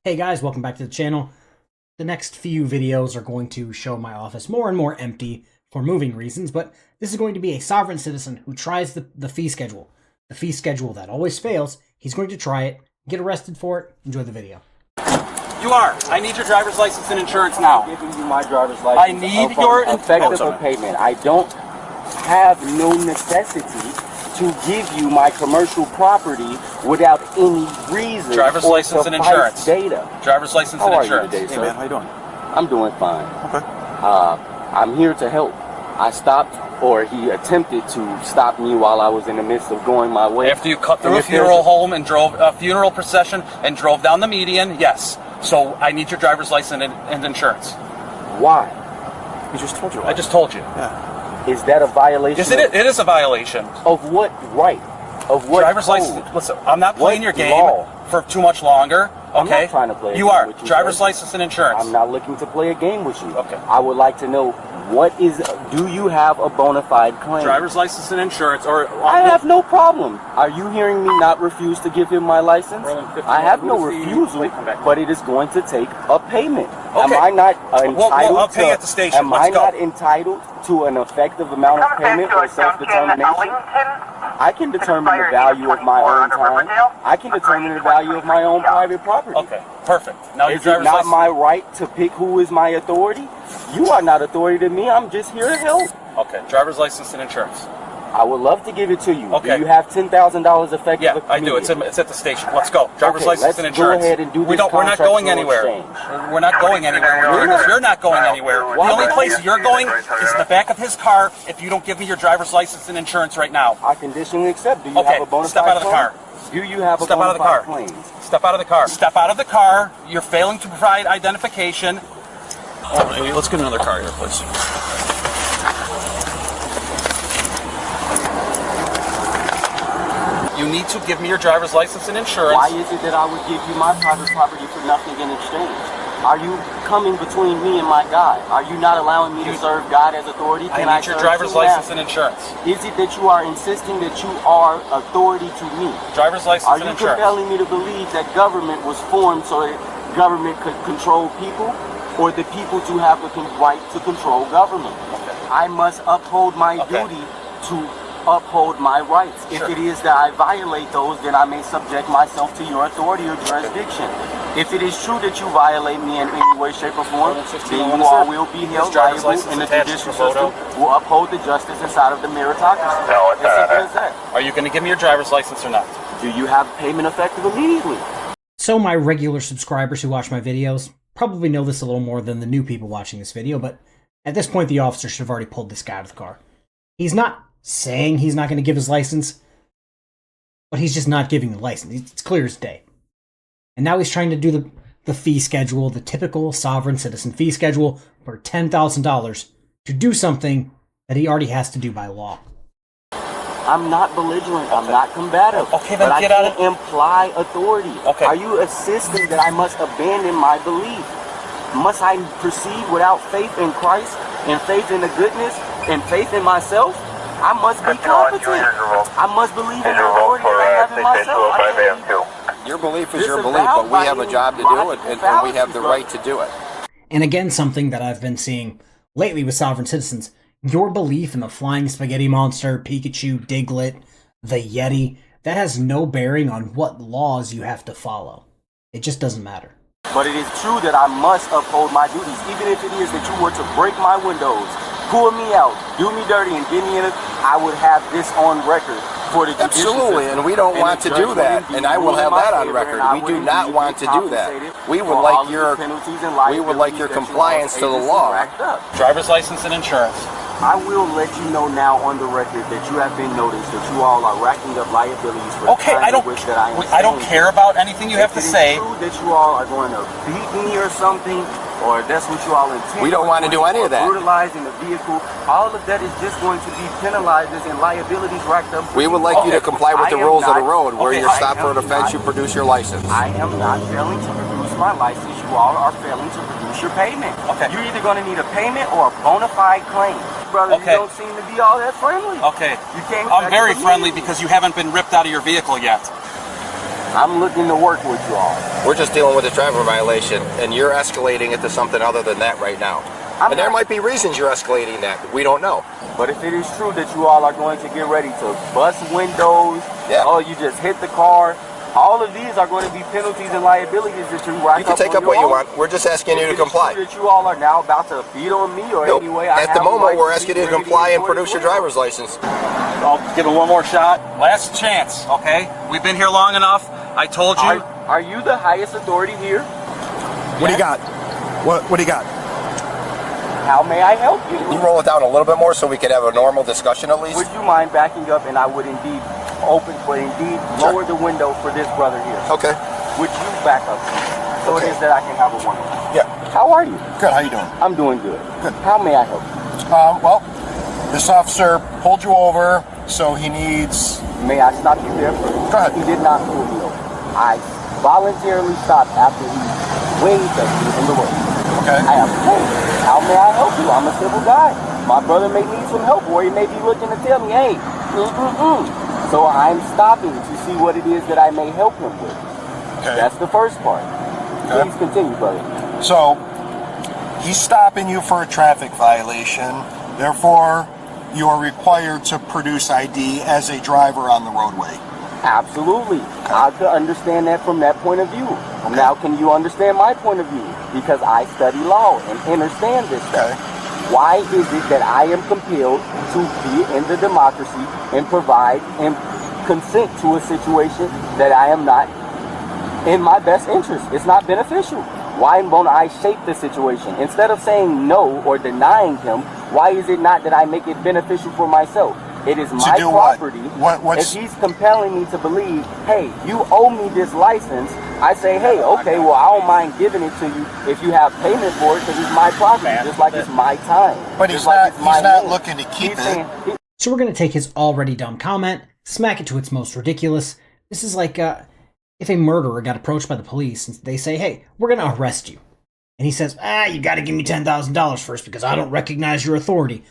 Hey guys, welcome back to the channel. The next few videos are going to show my office more and more empty for moving reasons, but this is going to be a sovereign citizen who tries the fee schedule. The fee schedule that always fails. He's going to try it, get arrested for it. Enjoy the video. You are. I need your driver's license and insurance now. I'm giving you my driver's license. I need your effective payment. I don't have no necessity to give you my commercial property without any reason. Driver's license and insurance. Data. Driver's license and insurance. Today, hey sir? man, how you doing? I'm doing fine. Okay. I'm here to help. I stopped, or he attempted to stop me while I was in the midst of going my way. After you cut through a funeral home and drove a funeral procession and drove down the median, yes. So I need your driver's license and insurance. Why? I just told you. I just told you. Yeah. Is that a violation? Yes, it is a violation. Of what right? Of what driver's code? license? Listen, I'm not playing your game law? for too much longer. Okay. I'm not trying to play. You are. Driver's license and insurance. I'm not looking to play a game with you. Okay. I would like to know do you have a bona fide claim? Driver's license and insurance, or I have no problem. Are you hearing me not refuse to give him my license? I have no refusal, but it is going to take a payment. Okay. Am I not entitled I'll pay at the station. Am I not entitled to an effective amount of payment or self-determination? I can determine the value of my own time. I can determine the value of my own private property. Okay, perfect. Now is it not my right to pick who is my authority? You are not authority to me. I'm just here to help. Okay, driver's license and insurance. I would love to give it to you. Okay. Do you have $10,000 effective? Yeah, I do. It's at the station. Let's go. Driver's license and insurance. Go ahead and do this. We're not going anywhere. We're not going anywhere. You're not going anywhere. The only place you're going is in the back of his car if you don't give me your driver's license and insurance right now. I conditionally accept. Do you have a bona fide step out of the car. Do you have a bona fide claim? Step out of the car. Step out of the car. You're failing to provide identification. Oh, let's get another car here, please. You need to give me your driver's license and insurance. Why is it that I would give you my private property for nothing in exchange? Are you coming between me and my God? Are you not allowing me to serve God as authority? I need your driver's license and insurance. Is it that you are insisting that you are authority to me? Driver's license and insurance. Are you compelling me to believe that government was formed so that government could control people, or the people to have the right to control government? Okay. I must uphold my duty to uphold my rights. If it is that I violate those, then I may subject myself to your authority or jurisdiction. If it is true that you violate me in any way, shape, or form, then you all will be held liable, and the judicial system will uphold the justice inside of the meritocracy. As simple as that. Are you going to give me your driver's license or not? Do you have payment effective immediately? So my regular subscribers who watch my videos probably know this a little more than the new people watching this video, but at this point the officer should have already pulled this guy out of the car. He's not saying he's not going to give his license, but he's just not giving the license. It's clear as day. And now he's trying to do the fee schedule, the typical sovereign citizen fee schedule for $10,000 to do something that he already has to do by law. I'm not belligerent. I'm not combative. Okay, then but get I out can't imply authority. Okay. Are you insisting that I must abandon my belief? Must I proceed without faith in Christ and faith in the goodness and faith in myself? I must be competent. I must believe in the authority that I have in myself. Your belief is your belief, but we have a job to do it, and we have the right to do it. And again, something that I've been seeing lately with sovereign citizens, your belief in the flying spaghetti monster, Pikachu, Diglett, the Yeti, that has no bearing on what laws you have to follow. It just doesn't matter. But it is true that I must uphold my duties, even if it is that you were to break my windows, pull me out, do me dirty, and get me in it. I would have this on record for the judicial Absolutely, system. and we don't want to do that, and I will have that on record. We do not want to do that. We would like your compliance to the law. Driver's license and insurance. I will let you know now on the record that you have been noticed that you all are racking up liabilities for okay, I don't care about anything you have to say. If it is true that you all are going to beat me or something, or that's what you all intend. We don't want to do any of that. Brutalizing the vehicle, all of that is just going to be penalized as in liabilities racked up. We would like you to comply with the rules of the road. Where you're stopped for an offense, you produce your license. I am not failing to produce my license. You all are failing to produce your payment. Okay. You're either going to need a payment or a bona fide claim. Brother, you don't seem to be all that friendly. Okay. You can't. I'm very friendly because you haven't been ripped out of your vehicle yet. I'm looking to work with you all. We're just dealing with a driver violation, and you're escalating it to something other than that right now. And there might be reasons you're escalating that. We don't know. But if it is true that you all are going to get ready to bust windows, yeah. Oh, you just hit the car, all of these are going to be penalties and liabilities that you rack up. You can take up what you want. We're just asking you to comply. That you all are now about to beat on me or nope. anyway. At the moment, we're asking you to comply and produce your driver's license. I'll give it one more shot. Last chance, okay? We've been here long enough. I told you. Are you the highest authority here? What do you got? What do you got? How may I help you? You roll it down a little bit more so we could have a normal discussion at least? Would you mind backing up, and I would indeed lower the window for this brother here. Okay. Would you back up so it is that I can have a one-on-one? Yeah. How are you? Good. How you doing? I'm doing good. Good. How may I help you? Well, this officer pulled you over, so he needs... May I stop you there? Go ahead. He did not pull me over. I voluntarily stopped after he waved at me in the road. Okay. I am hey, how may I help you? I'm a civil guy. My brother may need some help, or he may be looking to tell me, hey, So I'm stopping to see what it is that I may help him with. Okay. That's the first part. Okay. Please continue, brother. So, he's stopping you for a traffic violation. Therefore, you are required to produce ID as a driver on the roadway. Absolutely. Okay. I could understand that from that point of view. Okay. Now, can you understand my point of view? Because I study law and understand this stuff. Okay. Why is it that I am compelled to be in the democracy and provide and consent to a situation that I am not in my best interest? It's not beneficial. Why won't I shape the situation? Instead of saying no or denying him, why is it not that I make it beneficial for myself? It is my property. What's... If he's compelling me to believe, hey, you owe me this license, I say, hey, okay, well, I don't mind giving it to you if you have payment for it because it's my property, just like it's my time. But he's not looking to keep it. So we're going to take his already dumb comment, smack it to its most ridiculous. This is like if a murderer got approached by the police and they say, hey, we're going to arrest you. And he says, you got to give me $10,000 first because I don't recognize your authority.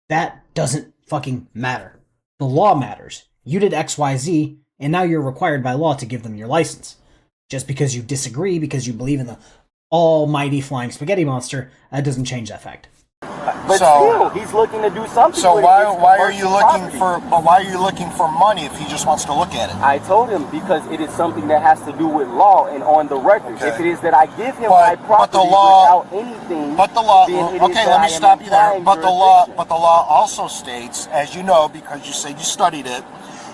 That doesn't fucking matter. The law matters. You did XYZ, and now you're required by law to give them your license. Just because you disagree, because you believe in the almighty flying spaghetti monster, that doesn't change that fact. But still, he's looking to do something. So why are you looking for money if he just wants to look at it? I told him because it is something that has to do with law and on the record. Okay. If it is that I give him my property without anything, but the law. then it is Okay, that let me I am stop you there. implying But the law also states, as you know, because you said you studied it,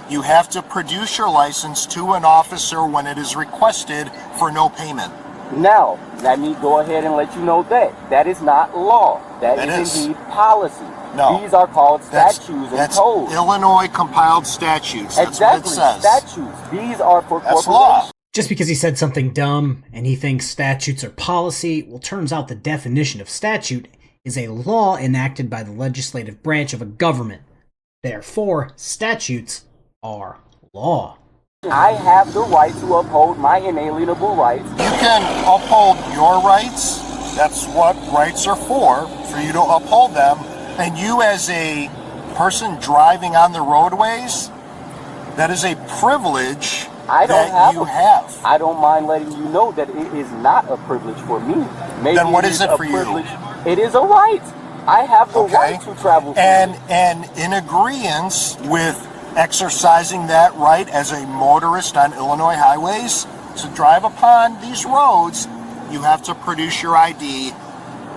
you have to produce your license to an officer when it is requested for no payment. Now, let me go ahead and let you know that is not law. That is indeed policy. No. These are called statutes and codes. Illinois compiled statutes. That's exactly. what it says. Statutes. These are for That's corporations. law. Just because he said something dumb and he thinks statutes are policy, well, turns out the definition of statute is a law enacted by the legislative branch of a government. Therefore, statutes are law. I have the right to uphold my inalienable rights. You can uphold your rights. That's what rights are for you to uphold them. And you as a person driving on the roadways, that is a privilege that you have. I don't mind letting you know that it is not a privilege for me. Maybe then what is it for you? It is a right. I have the right to travel. And in agreement with exercising that right as a motorist on Illinois highways to drive upon these roads, you have to produce your ID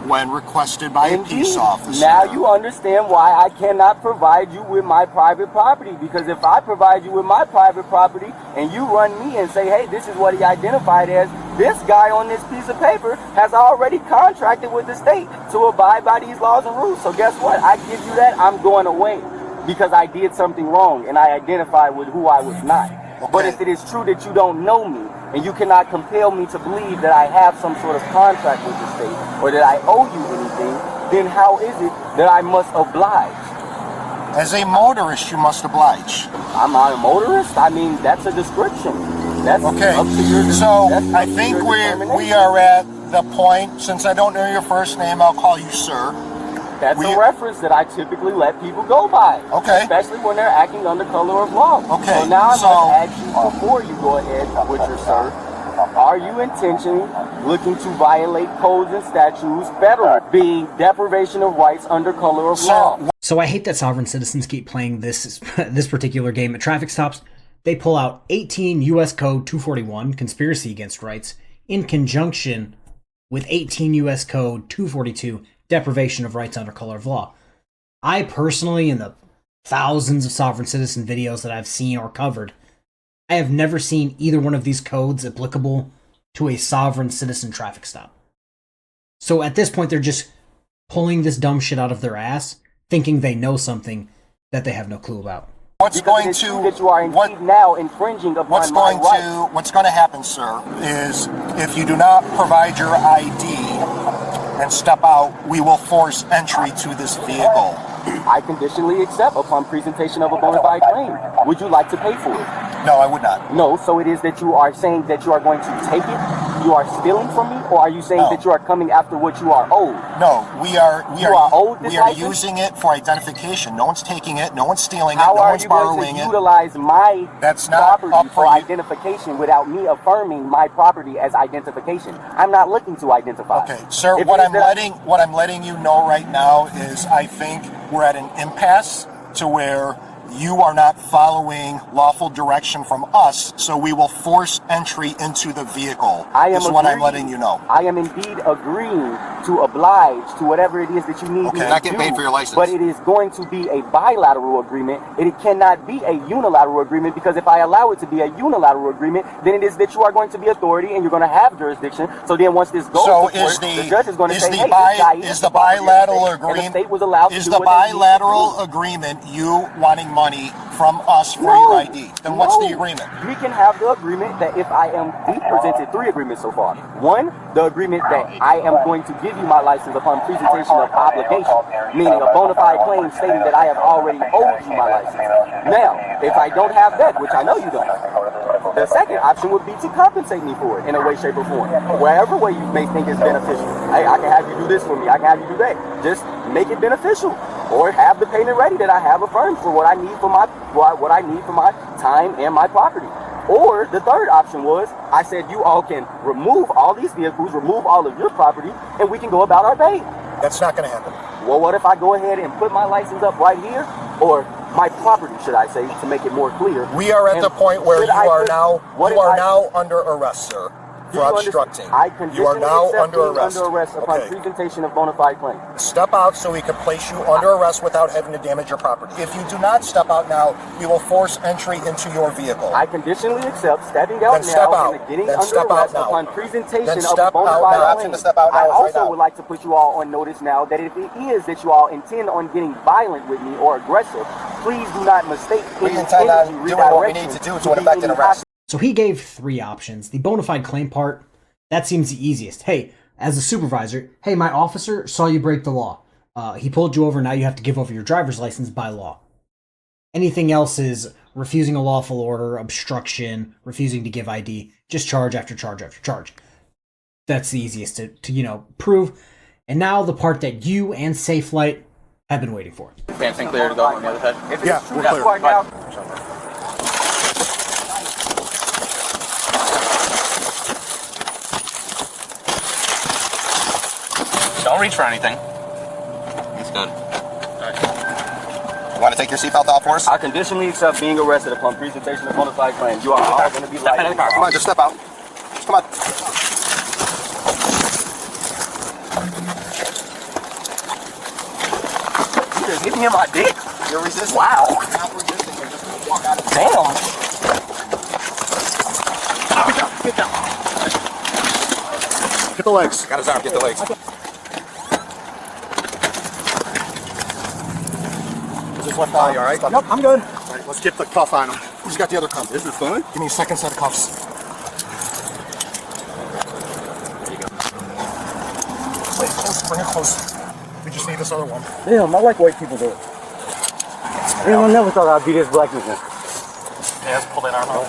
when requested by a peace officer. Now you understand why I cannot provide you with my private property, because if I provide you with my private property and you run me and say, hey, this is what he identified as, this guy on this piece of paper has already contracted with the state to abide by these laws and rules. So guess what? I give you that, I'm going away because I did something wrong and I identified with who I was not. Okay. But if it is true that you don't know me and you cannot compel me to believe that I have some sort of contract with the state or that I owe you anything, then how is it that I must oblige? As a motorist, you must oblige. I'm not a motorist. I mean, that's a description. That's okay. Up to your, so that's I think we are at the point, since I don't know your first name, I'll call you sir. That's a reference that I typically let people go by. Okay. Especially when they're acting under color of law. Okay. So now I must ask you before you go ahead with your sir. Are you intentionally looking to violate codes and statutes, federal, being deprivation of rights under color of law? So I hate that sovereign citizens keep playing this particular game at traffic stops. They pull out 18 U.S. Code 241, conspiracy against rights, in conjunction with 18 U.S. Code 242, deprivation of rights under color of law. I personally, in the thousands of sovereign citizen videos that I've seen or covered, I have never seen either one of these codes applicable to a sovereign citizen traffic stop. So at this point, they're just pulling this dumb shit out of their ass, thinking they know something that they have no clue about. What's going to that you are indeed now infringing upon what's going to happen, sir, is if you do not provide your ID and step out, we will force entry to this vehicle. I conditionally accept upon presentation of a bona fide claim. Would you like to pay for it? No, I would not. No, so it is that you are saying that you are going to take it, you are stealing from me, or are you saying that you are coming after what you are owed? No, we are license? using it for identification. No one's taking it, no one's stealing it, How no are one's you going borrowing to it. utilize my That's not property up for for you. identification without me affirming my property as identification? I'm not looking to identify. Okay, sir, If what it I'm is letting you know right now is I think we're at an impasse to where you are not following lawful direction from us, so we will force entry into the vehicle. Is what I'm letting you know. I am indeed agreeing to oblige to whatever it is that you need me to You're not getting do, paid for your license. but it is going to be a bilateral agreement. It cannot be a unilateral agreement, because if I allow it to be a unilateral agreement, then it is that you are going to be authority and you're going to have jurisdiction. So then once this goes to court, the judge is going to say, hey, this guy is the bilateral agreement, and the state was allowed to is do the what they need to bilateral do. agreement you wanting money from us for your ID? Then what's the agreement? We can have the agreement that if I am, we presented 3 agreements so far. One, the agreement that I am going to give you my license upon presentation of obligation, meaning a bona fide claim stating that I have already owed you my license. Now, if I don't have that, which I know you don't, the second option would be to compensate me for it in a way, shape, or form. Wherever way you may think is beneficial. Hey, I can have you do this for me. I can have you do that. Just make it beneficial. Or have the payment ready that I have affirmed for what I need for my time and my property. Or the third option was, I said you all can remove all these vehicles, remove all of your property, and we can go about our day. That's not going to happen. Well, what if I go ahead and put my license up right here, or my property, should I say, to make it more clear? We are at the point where you are now under arrest, sir, for obstructing. You are now under arrest. Upon presentation of bona fide claim. Step out so we can place you under arrest without having to damage your property. If you do not step out now, we will force entry into your vehicle. I conditionally accept stepping out and getting under arrest upon presentation of bona fide claim. I also would like to put you all on notice now that if it is that you all intend on getting violent with me or aggressive, please do not mistake We intend on doing what we need to do to effect an arrest. So he gave 3 options. The bona fide claim part, that seems the easiest. Hey, as a supervisor, hey, my officer saw you break the law. He pulled you over, now you have to give over your driver's license by law. Anything else is refusing a lawful order, obstruction, refusing to give ID, just charge after charge after charge. That's the easiest to prove. And now the part that you and Safelite have been waiting for. Fancy clear to go on the other side? Yeah, we're clear. Don't reach for anything. It's good. You want to take your seatbelt off for us? I conditionally accept being arrested upon presentation of bona fide claim. You are all going to be Step in the car. Come on, just step out. Come on. You just hit me in my dick. You're resisting. Wow. You're not resisting. You're just going to walk out of the Damn. Get down. Get the legs. Got his arm. Get the legs. You all right? Yep, I'm good. All right, let's get the cuff on him. Who's got the other cuff? This is fun. Give me a second set of cuffs. There you go. Wait, bring it close. We just need this other one. Damn, I like white people do it. I never thought I'd be this black man. Yeah, let's pull that arm out.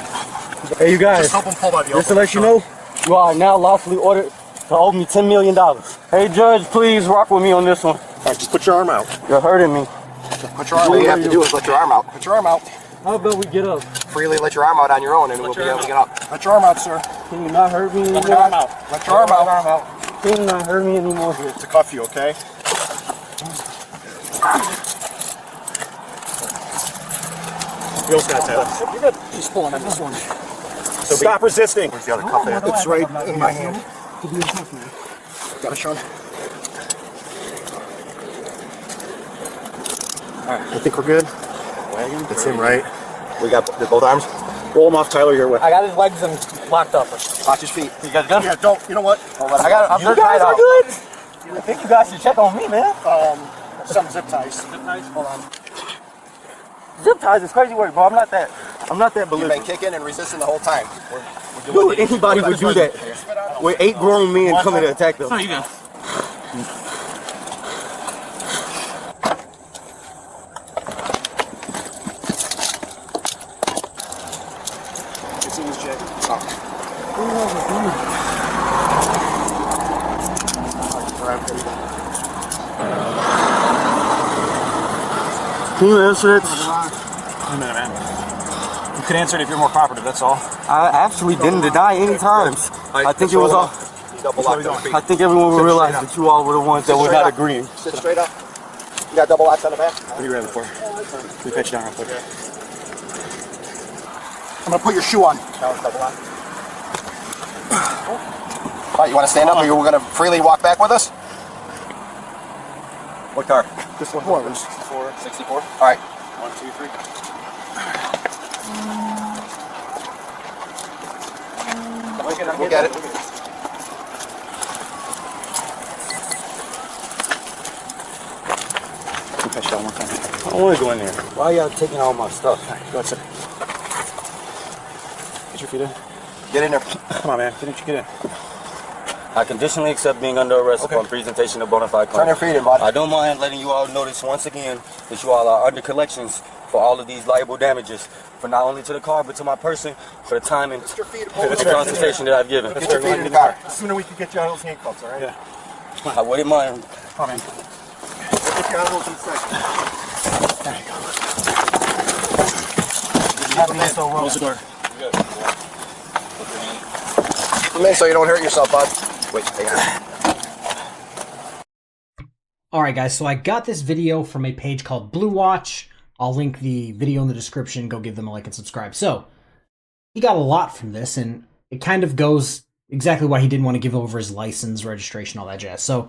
Hey, you guys. Just help him pull by the Just to let you know, you are now lawfully ordered to owe me $10 million. Hey, judge, please rock with me on this one. right, just put your arm out. You're hurting me. Put your arm out. All you have to do is let your arm out. Put your arm out. How about we get up? Freely let your arm out on your own and we'll be able to get up. Let your arm out, sir. Can you not hurt me anymore? Let your arm out. Let your arm out. Can you not hurt me anymore? To cuff you, okay? Bill's got that. You're good. He's pulling on this one. So stop resisting. Where's the other cuff at? It's right in my hand. Got it, Sean? Alright, I think we're good. That's him, right? We got both arms. Roll him off, Tyler, your way. I got his legs locked up. Watch his feet. You guys good? Yeah, don't. You know what? You guys are good? I think you guys should check on me, man. Some zip ties. Hold on. Zip ties is crazy work, bro. I'm not that You've belligerent. been kicking and resisting the whole time. Dude, anybody would do that. With 8 grown men coming to attack them. No, you go. It's in his jacket. Can you answer it? Wait a minute, man. You could answer it if you're more cooperative, that's all. I actually didn't deny any times. I think it was all. I think everyone will realize that you all were the ones that were not agreeing. Sit straight up. You got double locks on the back? What are you ready for? We patch you down real quick. I'm gonna put your shoe on. Double lock. All right, you want to stand up, or you're gonna freely walk back with us? What car? This one. Whoever's. 64? All right. 1, 2, 3. We'll get it. We patch you down one time. I don't want to go in there. Why y'all taking all my stuff? All right, go ahead, sir. Get your feet in. Get in there. Come on, man. Get in. I conditionally accept being under arrest upon presentation of bona fide claim. Turn your feet in, bud. I don't mind letting you all notice once again that you all are under collections for all of these liable damages, for not only to the car but to my person, for the time and the consultation that I've given. Get your feet in the car. The sooner we can get you out of those handcuffs, all right? Yeah. I wouldn't mind. Come on, man. We'll get you out of those in a second. There you go. Close the door. Come in so you don't hurt yourself, bud. Wait, hang on. Alright guys, so I got this video from a page called Blue Watch. I'll link the video in the description. Go give them a like and subscribe. So, he got a lot from this, and it kind of goes exactly why he didn't want to give over his license, registration, all that jazz. So,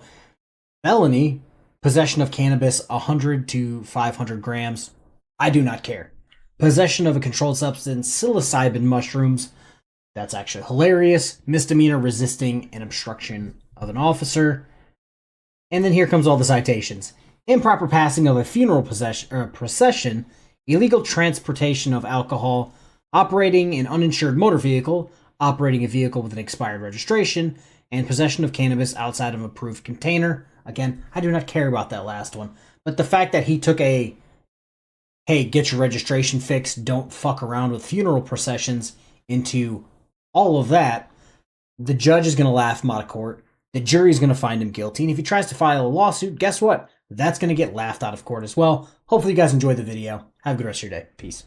felony, possession of cannabis, 100 to 500 grams. I do not care. Possession of a controlled substance, psilocybin mushrooms. That's actually hilarious. Misdemeanor, resisting an obstruction of an officer. And then here comes all the citations. Improper passing of a funeral procession, illegal transportation of alcohol, operating an uninsured motor vehicle, operating a vehicle with an expired registration, and possession of cannabis outside of an approved container. Again, I do not care about that last one. But the fact that he took a, hey, get your registration fixed, don't fuck around with funeral processions, into all of that, the judge is going to laugh him out of court. The jury is going to find him guilty. And if he tries to file a lawsuit, guess what? That's going to get laughed out of court as well. Hopefully you guys enjoyed the video. Have a good rest of your day. Peace.